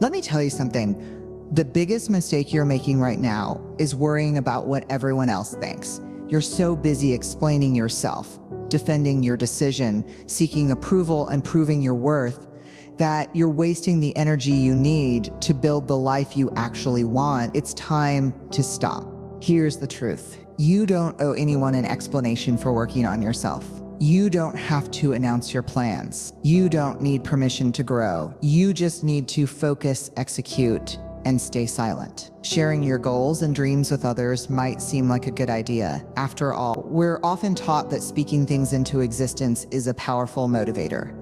Let me tell you something. The biggest mistake you're making right now is worrying about what everyone else thinks. You're so busy explaining yourself, defending your decision, seeking approval, and proving your worth that you're wasting the energy you need to build the life you actually want. It's time to stop. Here's the truth. You don't owe anyone an explanation for working on yourself. You don't have to announce your plans. You don't need permission to grow. You just need to focus, execute, and stay silent. Sharing your goals and dreams with others might seem like a good idea. After all, we're often taught that speaking things into existence is a powerful motivator.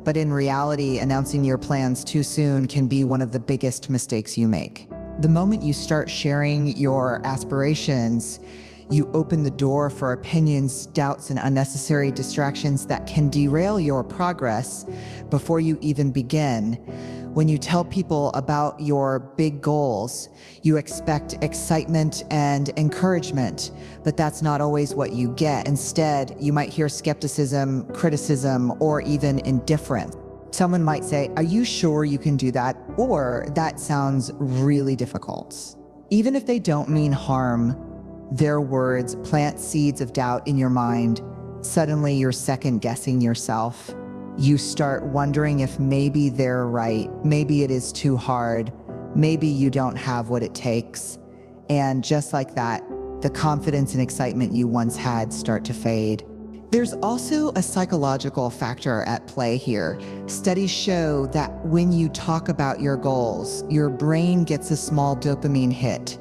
But in reality, announcing your plans too soon can be one of the biggest mistakes you make. The moment you start sharing your aspirations, you open the door for opinions, doubts, and unnecessary distractions that can derail your progress before you even begin. When you tell people about your big goals, you expect excitement and encouragement, but that's not always what you get. Instead, you might hear skepticism, criticism, or even indifference. Someone might say, "Are you sure you can do that?" Or, "That sounds really difficult." Even if they don't mean harm, their words plant seeds of doubt in your mind. Suddenly, you're second-guessing yourself. You start wondering if maybe they're right, maybe it is too hard, maybe you don't have what it takes. And just like that, the confidence and excitement you once had start to fade. There's also a psychological factor at play here. Studies show that when you talk about your goals, your brain gets a small dopamine hit.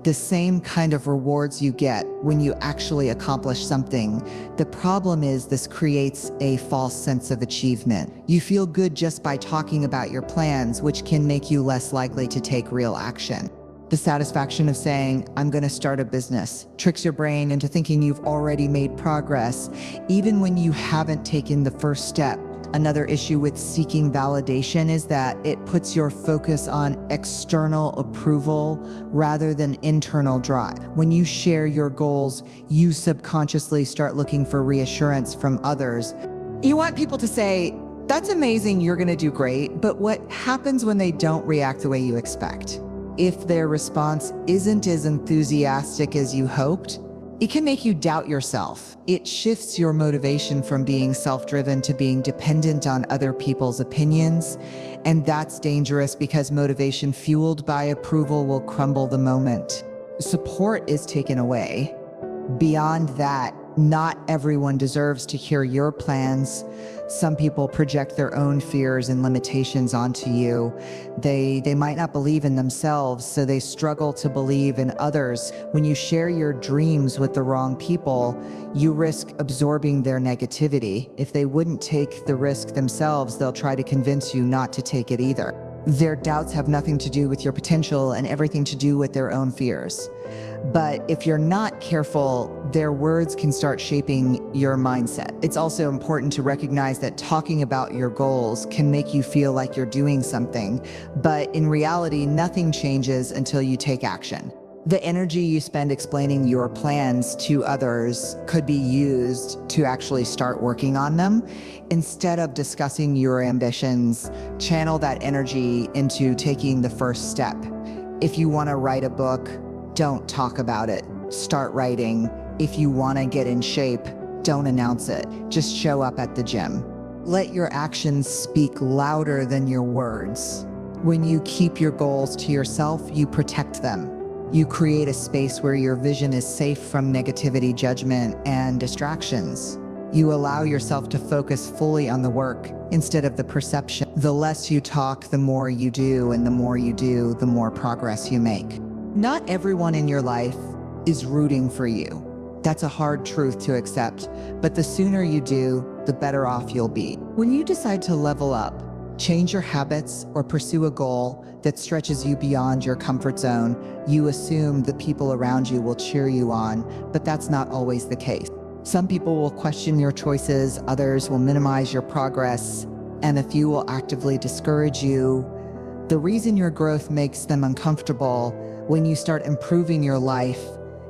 The same kind of rewards you get when you actually accomplish something. The problem is this creates a false sense of achievement. You feel good just by talking about your plans, which can make you less likely to take real action. The satisfaction of saying, "I'm going to start a business," tricks your brain into thinking you've already made progress, even when you haven't taken the first step. Another issue with seeking validation is that it puts your focus on external approval rather than internal drive. When you share your goals, you subconsciously start looking for reassurance from others. You want people to say, "That's amazing, you're going to do great," but what happens when they don't react the way you expect? If their response isn't as enthusiastic as you hoped, it can make you doubt yourself. It shifts your motivation from being self-driven to being dependent on other people's opinions. And that's dangerous because motivation fueled by approval will crumble the moment support is taken away. Beyond that, not everyone deserves to hear your plans. Some people project their own fears and limitations onto you. They might not believe in themselves, so they struggle to believe in others. When you share your dreams with the wrong people, you risk absorbing their negativity. If they wouldn't take the risk themselves, they'll try to convince you not to take it either. Their doubts have nothing to do with your potential and everything to do with their own fears. But if you're not careful, their words can start shaping your mindset. It's also important to recognize that talking about your goals can make you feel like you're doing something, but in reality, nothing changes until you take action. The energy you spend explaining your plans to others could be used to actually start working on them. Instead of discussing your ambitions, channel that energy into taking the first step. If you want to write a book, don't talk about it. Start writing. If you want to get in shape, don't announce it. Just show up at the gym. Let your actions speak louder than your words. When you keep your goals to yourself, you protect them. You create a space where your vision is safe from negativity, judgment, and distractions. You allow yourself to focus fully on the work instead of the perception. The less you talk, the more you do, and the more you do, the more progress you make. Not everyone in your life is rooting for you. That's a hard truth to accept, but the sooner you do, the better off you'll be. When you decide to level up, change your habits, or pursue a goal that stretches you beyond your comfort zone, you assume the people around you will cheer you on, but that's not always the case. Some people will question your choices, others will minimize your progress, and a few will actively discourage you. The reason your growth makes them uncomfortable, when you start improving your life,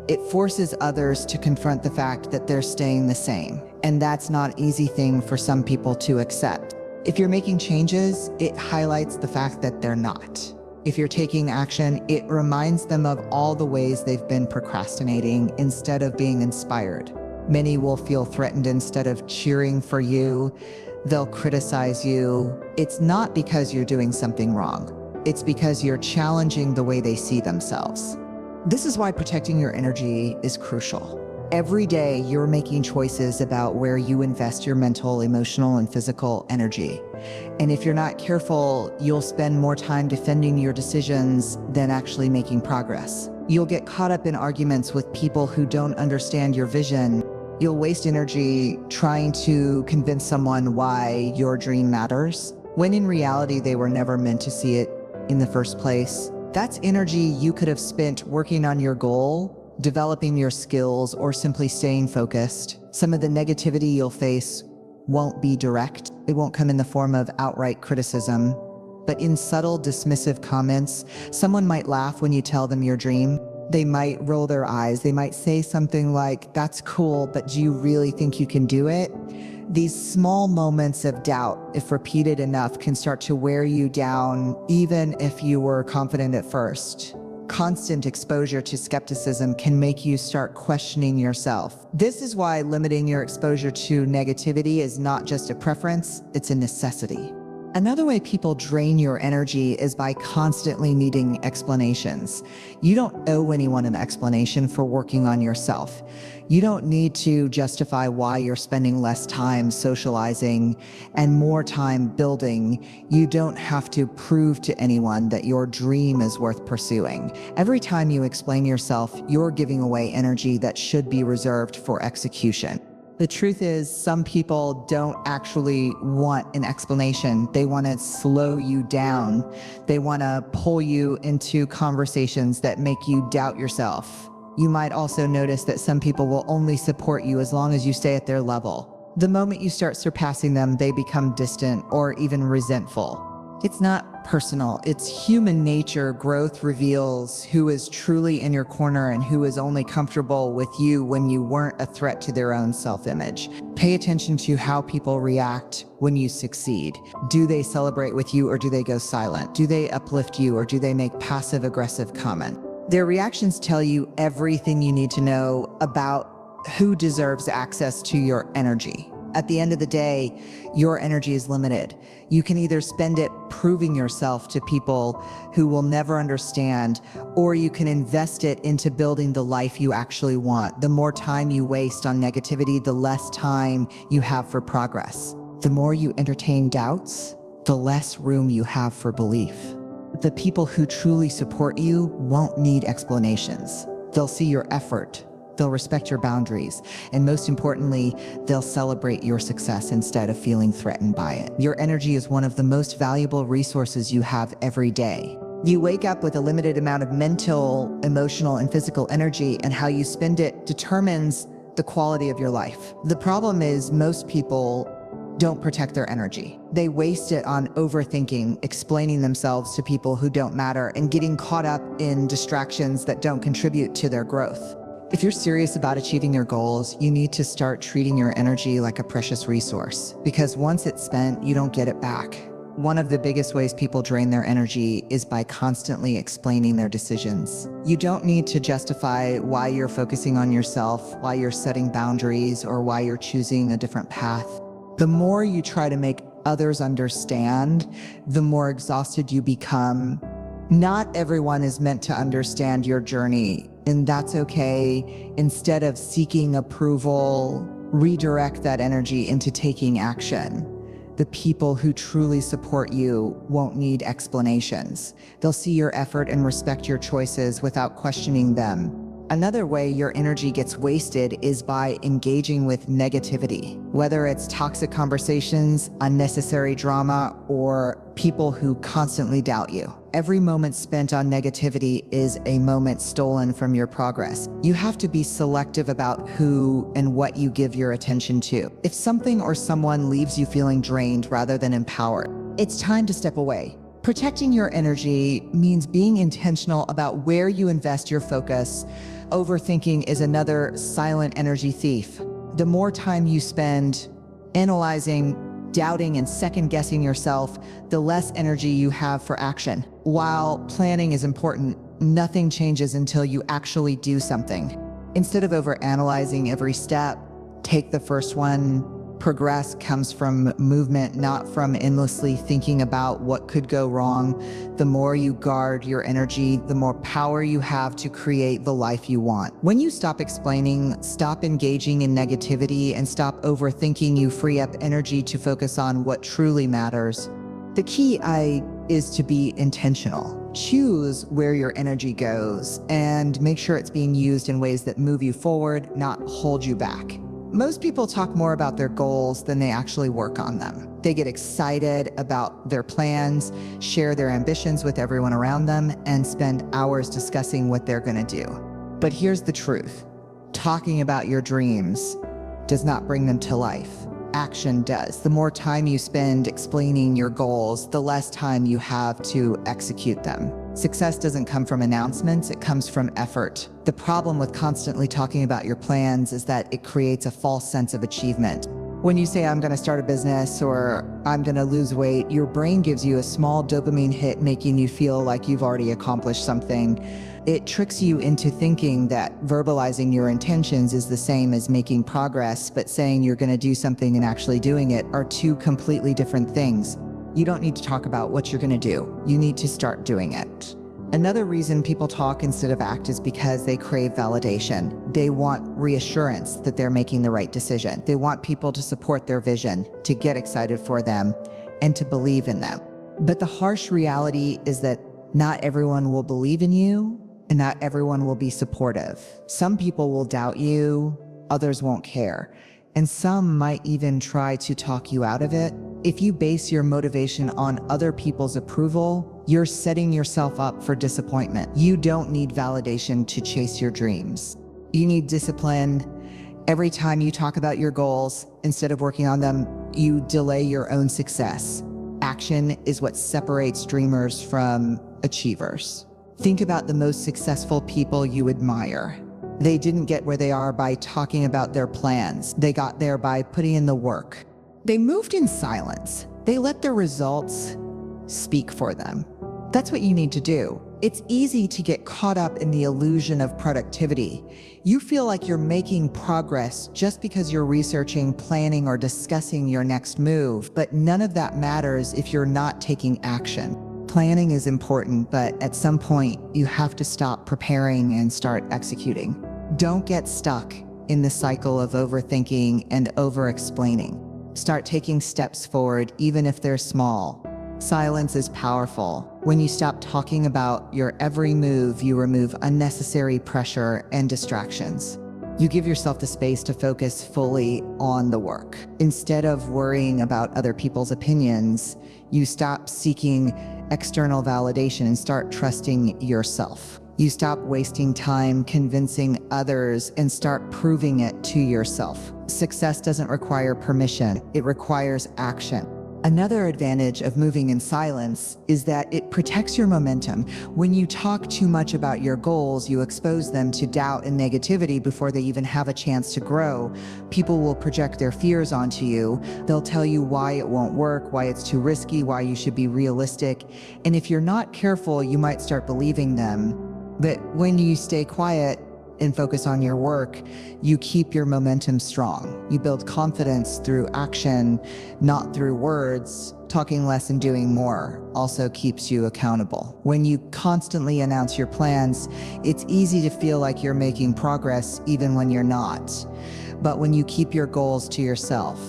it forces others to confront the fact that they're staying the same. And that's not an easy thing for some people to accept. If you're making changes, it highlights the fact that they're not. If you're taking action, it reminds them of all the ways they've been procrastinating instead of being inspired. Many will feel threatened instead of cheering for you. They'll criticize you. It's not because you're doing something wrong. It's because you're challenging the way they see themselves. This is why protecting your energy is crucial. Every day, you're making choices about where you invest your mental, emotional, and physical energy. And if you're not careful, you'll spend more time defending your decisions than actually making progress. You'll get caught up in arguments with people who don't understand your vision. You'll waste energy trying to convince someone why your dream matters, when in reality, they were never meant to see it in the first place. That's energy you could have spent working on your goal, developing your skills, or simply staying focused. Some of the negativity you'll face won't be direct. It won't come in the form of outright criticism, but in subtle, dismissive comments. Someone might laugh when you tell them your dream. They might roll their eyes. They might say something like, "That's cool, but do you really think you can do it?" These small moments of doubt, if repeated enough, can start to wear you down, even if you were confident at first. Constant exposure to skepticism can make you start questioning yourself. This is why limiting your exposure to negativity is not just a preference, it's a necessity. Another way people drain your energy is by constantly needing explanations. You don't owe anyone an explanation for working on yourself. You don't need to justify why you're spending less time socializing and more time building. You don't have to prove to anyone that your dream is worth pursuing. Every time you explain yourself, you're giving away energy that should be reserved for execution. The truth is, some people don't actually want an explanation. They want to slow you down. They want to pull you into conversations that make you doubt yourself. You might also notice that some people will only support you as long as you stay at their level. The moment you start surpassing them, they become distant or even resentful. It's not personal. It's human nature. Growth reveals who is truly in your corner and who is only comfortable with you when you weren't a threat to their own self-image. Pay attention to how people react when you succeed. Do they celebrate with you or do they go silent? Do they uplift you or do they make passive-aggressive comment? Their reactions tell you everything you need to know about who deserves access to your energy. At the end of the day, your energy is limited. You can either spend it proving yourself to people who will never understand, or you can invest it into building the life you actually want. The more time you waste on negativity, the less time you have for progress. The more you entertain doubts, the less room you have for belief. The people who truly support you won't need explanations. They'll see your effort. They'll respect your boundaries, and most importantly, they'll celebrate your success instead of feeling threatened by it. Your energy is one of the most valuable resources you have every day. You wake up with a limited amount of mental, emotional, and physical energy, and how you spend it determines the quality of your life. The problem is most people don't protect their energy. They waste it on overthinking, explaining themselves to people who don't matter, and getting caught up in distractions that don't contribute to their growth. If you're serious about achieving your goals, you need to start treating your energy like a precious resource, because once it's spent, you don't get it back. One of the biggest ways people drain their energy is by constantly explaining their decisions. You don't need to justify why you're focusing on yourself, why you're setting boundaries, or why you're choosing a different path. The more you try to make others understand, the more exhausted you become. Not everyone is meant to understand your journey, and that's okay. Instead of seeking approval, redirect that energy into taking action. The people who truly support you won't need explanations. They'll see your effort and respect your choices without questioning them. Another way your energy gets wasted is by engaging with negativity, whether it's toxic conversations, unnecessary drama, or people who constantly doubt you. Every moment spent on negativity is a moment stolen from your progress. You have to be selective about who and what you give your attention to. If something or someone leaves you feeling drained rather than empowered, it's time to step away. Protecting your energy means being intentional about where you invest your focus. Overthinking is another silent energy thief. The more time you spend analyzing, doubting and second-guessing yourself, the less energy you have for action. While planning is important, nothing changes until you actually do something. Instead of overanalyzing every step, take the first one. Progress comes from movement, not from endlessly thinking about what could go wrong. The more you guard your energy, the more power you have to create the life you want. When you stop explaining, stop engaging in negativity, and stop overthinking, you free up energy to focus on what truly matters. The key is to be intentional. Choose where your energy goes and make sure it's being used in ways that move you forward, not hold you back. Most people talk more about their goals than they actually work on them. They get excited about their plans, share their ambitions with everyone around them, and spend hours discussing what they're going to do. But here's the truth. Talking about your dreams does not bring them to life. Action does. The more time you spend explaining your goals, the less time you have to execute them. Success doesn't come from announcements, it comes from effort. The problem with constantly talking about your plans is that it creates a false sense of achievement. When you say, I'm going to start a business or I'm going to lose weight, your brain gives you a small dopamine hit, making you feel like you've already accomplished something. It tricks you into thinking that verbalizing your intentions is the same as making progress, but saying you're going to do something and actually doing it are two completely different things. You don't need to talk about what you're going to do. You need to start doing it. Another reason people talk instead of act is because they crave validation. They want reassurance that they're making the right decision. They want people to support their vision, to get excited for them, and to believe in them. But the harsh reality is that not everyone will believe in you, and not everyone will be supportive. Some people will doubt you, others won't care, and some might even try to talk you out of it. If you base your motivation on other people's approval, you're setting yourself up for disappointment. You don't need validation to chase your dreams. You need discipline. Every time you talk about your goals, instead of working on them, you delay your own success. Action is what separates dreamers from achievers. Think about the most successful people you admire. They didn't get where they are by talking about their plans. They got there by putting in the work. They moved in silence. They let their results speak for them. That's what you need to do. It's easy to get caught up in the illusion of productivity. You feel like you're making progress just because you're researching, planning, or discussing your next move, but none of that matters if you're not taking action. Planning is important, but at some point, you have to stop preparing and start executing. Don't get stuck in the cycle of overthinking and over-explaining. Start taking steps forward, even if they're small. Silence is powerful. When you stop talking about your every move, you remove unnecessary pressure and distractions. You give yourself the space to focus fully on the work. Instead of worrying about other people's opinions, you stop seeking external validation and start trusting yourself. You stop wasting time convincing others and start proving it to yourself. Success doesn't require permission, it requires action. Another advantage of moving in silence is that it protects your momentum. When you talk too much about your goals, you expose them to doubt and negativity before they even have a chance to grow. People will project their fears onto you. They'll tell you why it won't work, why it's too risky, why you should be realistic. And if you're not careful, you might start believing them. But when you stay quiet and focus on your work, you keep your momentum strong. You build confidence through action, not through words. Talking less and doing more also keeps you accountable. When you constantly announce your plans, it's easy to feel like you're making progress even when you're not. But when you keep your goals to yourself,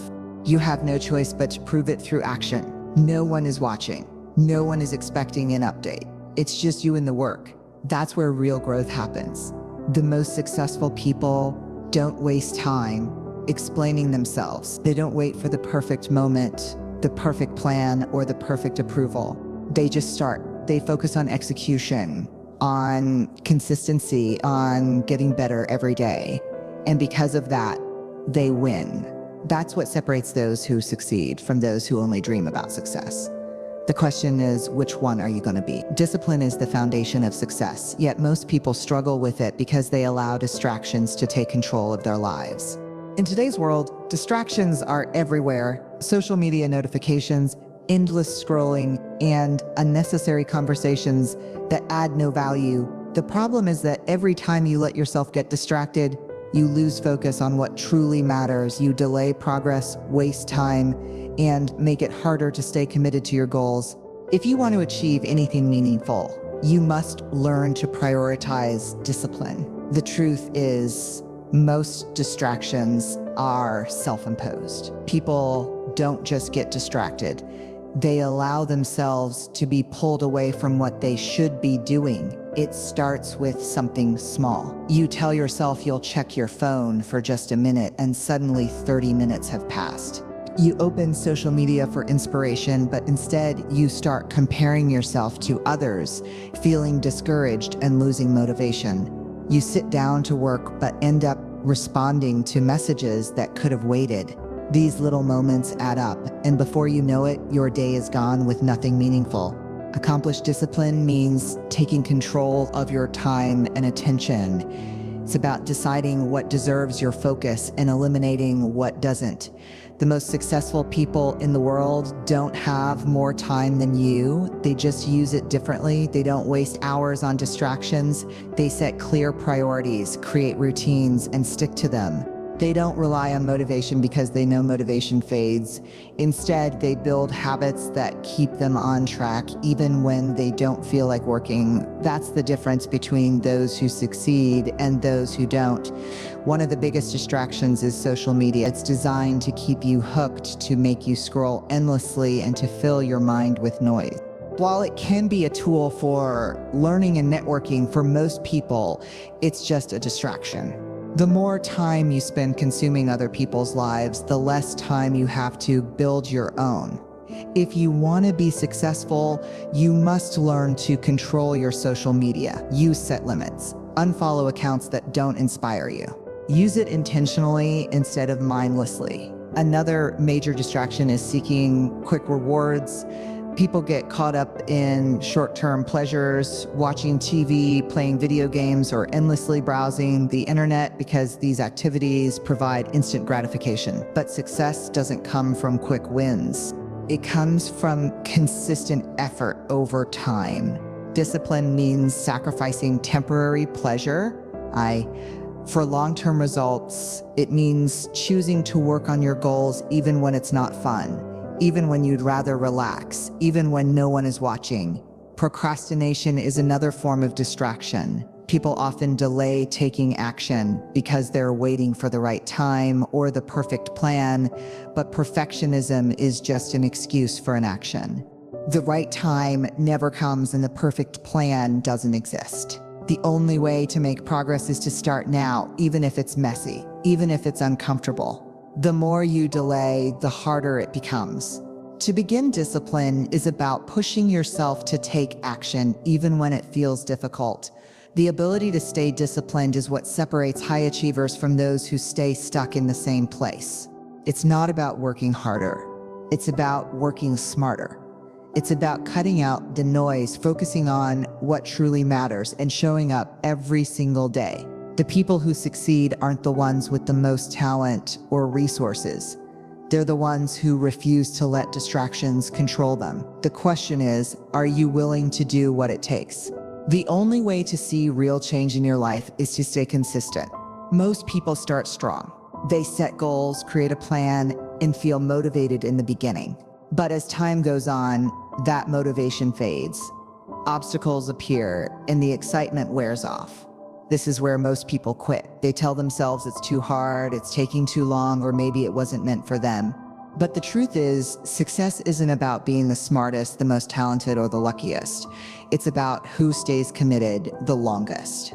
you have no choice but to prove it through action. No one is watching. No one is expecting an update. It's just you and the work. That's where real growth happens. The most successful people don't waste time explaining themselves. They don't wait for the perfect moment, the perfect plan, or the perfect approval. They just start. They focus on execution, on consistency, on getting better every day. And because of that, they win. That's what separates those who succeed from those who only dream about success. The question is, which one are you going to be? Discipline is the foundation of success, yet most people struggle with it because they allow distractions to take control of their lives. In today's world, distractions are everywhere. Social media notifications, endless scrolling, and unnecessary conversations that add no value. The problem is that every time you let yourself get distracted, you lose focus on what truly matters. You delay progress, waste time, and make it harder to stay committed to your goals. If you want to achieve anything meaningful, you must learn to prioritize discipline. The truth is, most distractions are self-imposed. People don't just get distracted. They allow themselves to be pulled away from what they should be doing. It starts with something small. You tell yourself you'll check your phone for just a minute, and suddenly 30 minutes have passed. You open social media for inspiration, but instead you start comparing yourself to others, feeling discouraged and losing motivation. You sit down to work, but end up responding to messages that could have waited. These little moments add up, and before you know it, your day is gone with nothing meaningful. Accomplished discipline means taking control of your time and attention. It's about deciding what deserves your focus and eliminating what doesn't. The most successful people in the world don't have more time than you. They just use it differently. They don't waste hours on distractions. They set clear priorities, create routines, and stick to them. They don't rely on motivation because they know motivation fades. Instead, they build habits that keep them on track even when they don't feel like working. That's the difference between those who succeed and those who don't. One of the biggest distractions is social media. It's designed to keep you hooked, to make you scroll endlessly, and to fill your mind with noise. While it can be a tool for learning and networking, for most people, it's just a distraction. The more time you spend consuming other people's lives, the less time you have to build your own. If you want to be successful, you must learn to control your social media. You set limits. Unfollow accounts that don't inspire you. Use it intentionally instead of mindlessly. Another major distraction is seeking quick rewards. People get caught up in short-term pleasures, watching TV, playing video games, or endlessly browsing the internet because these activities provide instant gratification. But success doesn't come from quick wins. It comes from consistent effort over time. Discipline means sacrificing temporary pleasure. For long-term results, it means choosing to work on your goals even when it's not fun. Even when you'd rather relax, even when no one is watching. Procrastination is another form of distraction. People often delay taking action because they're waiting for the right time or the perfect plan, but perfectionism is just an excuse for inaction. The right time never comes and the perfect plan doesn't exist. The only way to make progress is to start now, even if it's messy, even if it's uncomfortable. The more you delay, the harder it becomes. To begin discipline is about pushing yourself to take action even when it feels difficult. The ability to stay disciplined is what separates high achievers from those who stay stuck in the same place. It's not about working harder. It's about working smarter. It's about cutting out the noise, focusing on what truly matters, and showing up every single day. The people who succeed aren't the ones with the most talent or resources. They're the ones who refuse to let distractions control them. The question is, are you willing to do what it takes? The only way to see real change in your life is to stay consistent. Most people start strong. They set goals, create a plan, and feel motivated in the beginning. But as time goes on, that motivation fades. Obstacles appear, and the excitement wears off. This is where most people quit. They tell themselves it's too hard, it's taking too long, or maybe it wasn't meant for them. But the truth is, success isn't about being the smartest, the most talented, or the luckiest. It's about who stays committed the longest.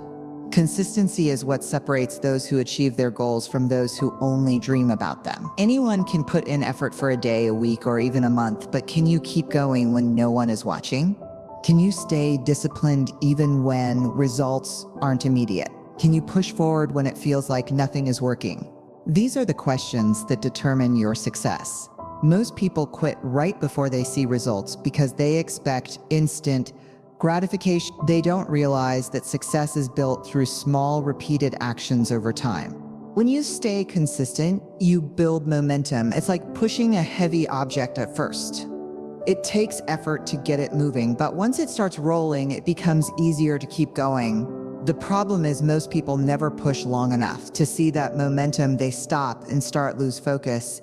Consistency is what separates those who achieve their goals from those who only dream about them. Anyone can put in effort for a day, a week, or even a month, but can you keep going when no one is watching? Can you stay disciplined even when results aren't immediate? Can you push forward when it feels like nothing is working? These are the questions that determine your success. Most people quit right before they see results because they expect instant gratification. They don't realize that success is built through small, repeated actions over time. When you stay consistent, you build momentum. It's like pushing a heavy object at first. It takes effort to get it moving, but once it starts rolling, it becomes easier to keep going. The problem is most people never push long enough to see that momentum. They stop and lose focus,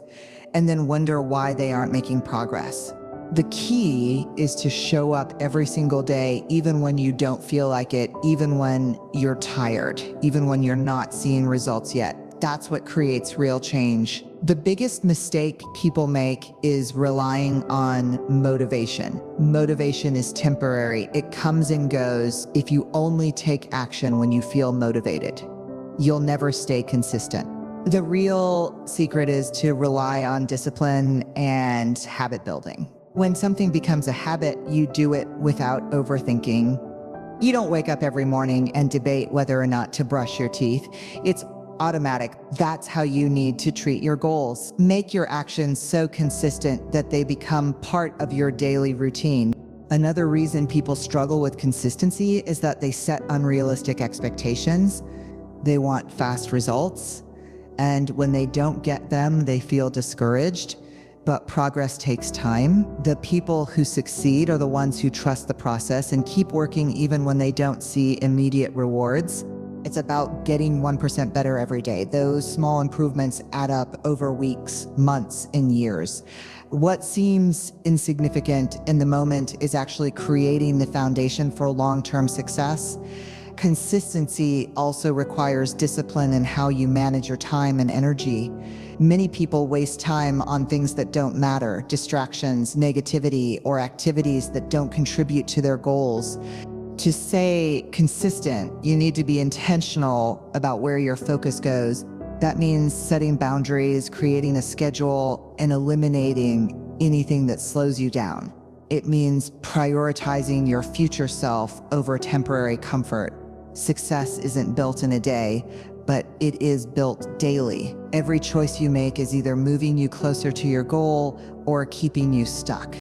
and then wonder why they aren't making progress. The key is to show up every single day, even when you don't feel like it, even when you're tired, even when you're not seeing results yet. That's what creates real change. The biggest mistake people make is relying on motivation. Motivation is temporary. It comes and goes. If you only take action when you feel motivated, you'll never stay consistent. The real secret is to rely on discipline and habit building. When something becomes a habit, you do it without overthinking. You don't wake up every morning and debate whether or not to brush your teeth. It's automatic. That's how you need to treat your goals. Make your actions so consistent that they become part of your daily routine. Another reason people struggle with consistency is that they set unrealistic expectations. They want fast results, and when they don't get them, they feel discouraged. But progress takes time. The people who succeed are the ones who trust the process and keep working even when they don't see immediate rewards. It's about getting 1% better every day. Those small improvements add up over weeks, months, and years. What seems insignificant in the moment is actually creating the foundation for long-term success. Consistency also requires discipline in how you manage your time and energy. Many people waste time on things that don't matter, distractions, negativity, or activities that don't contribute to their goals. To stay consistent, you need to be intentional about where your focus goes. That means setting boundaries, creating a schedule, and eliminating anything that slows you down. It means prioritizing your future self over temporary comfort. Success isn't built in a day, but it is built daily. Every choice you make is either moving you closer to your goal or keeping you stuck.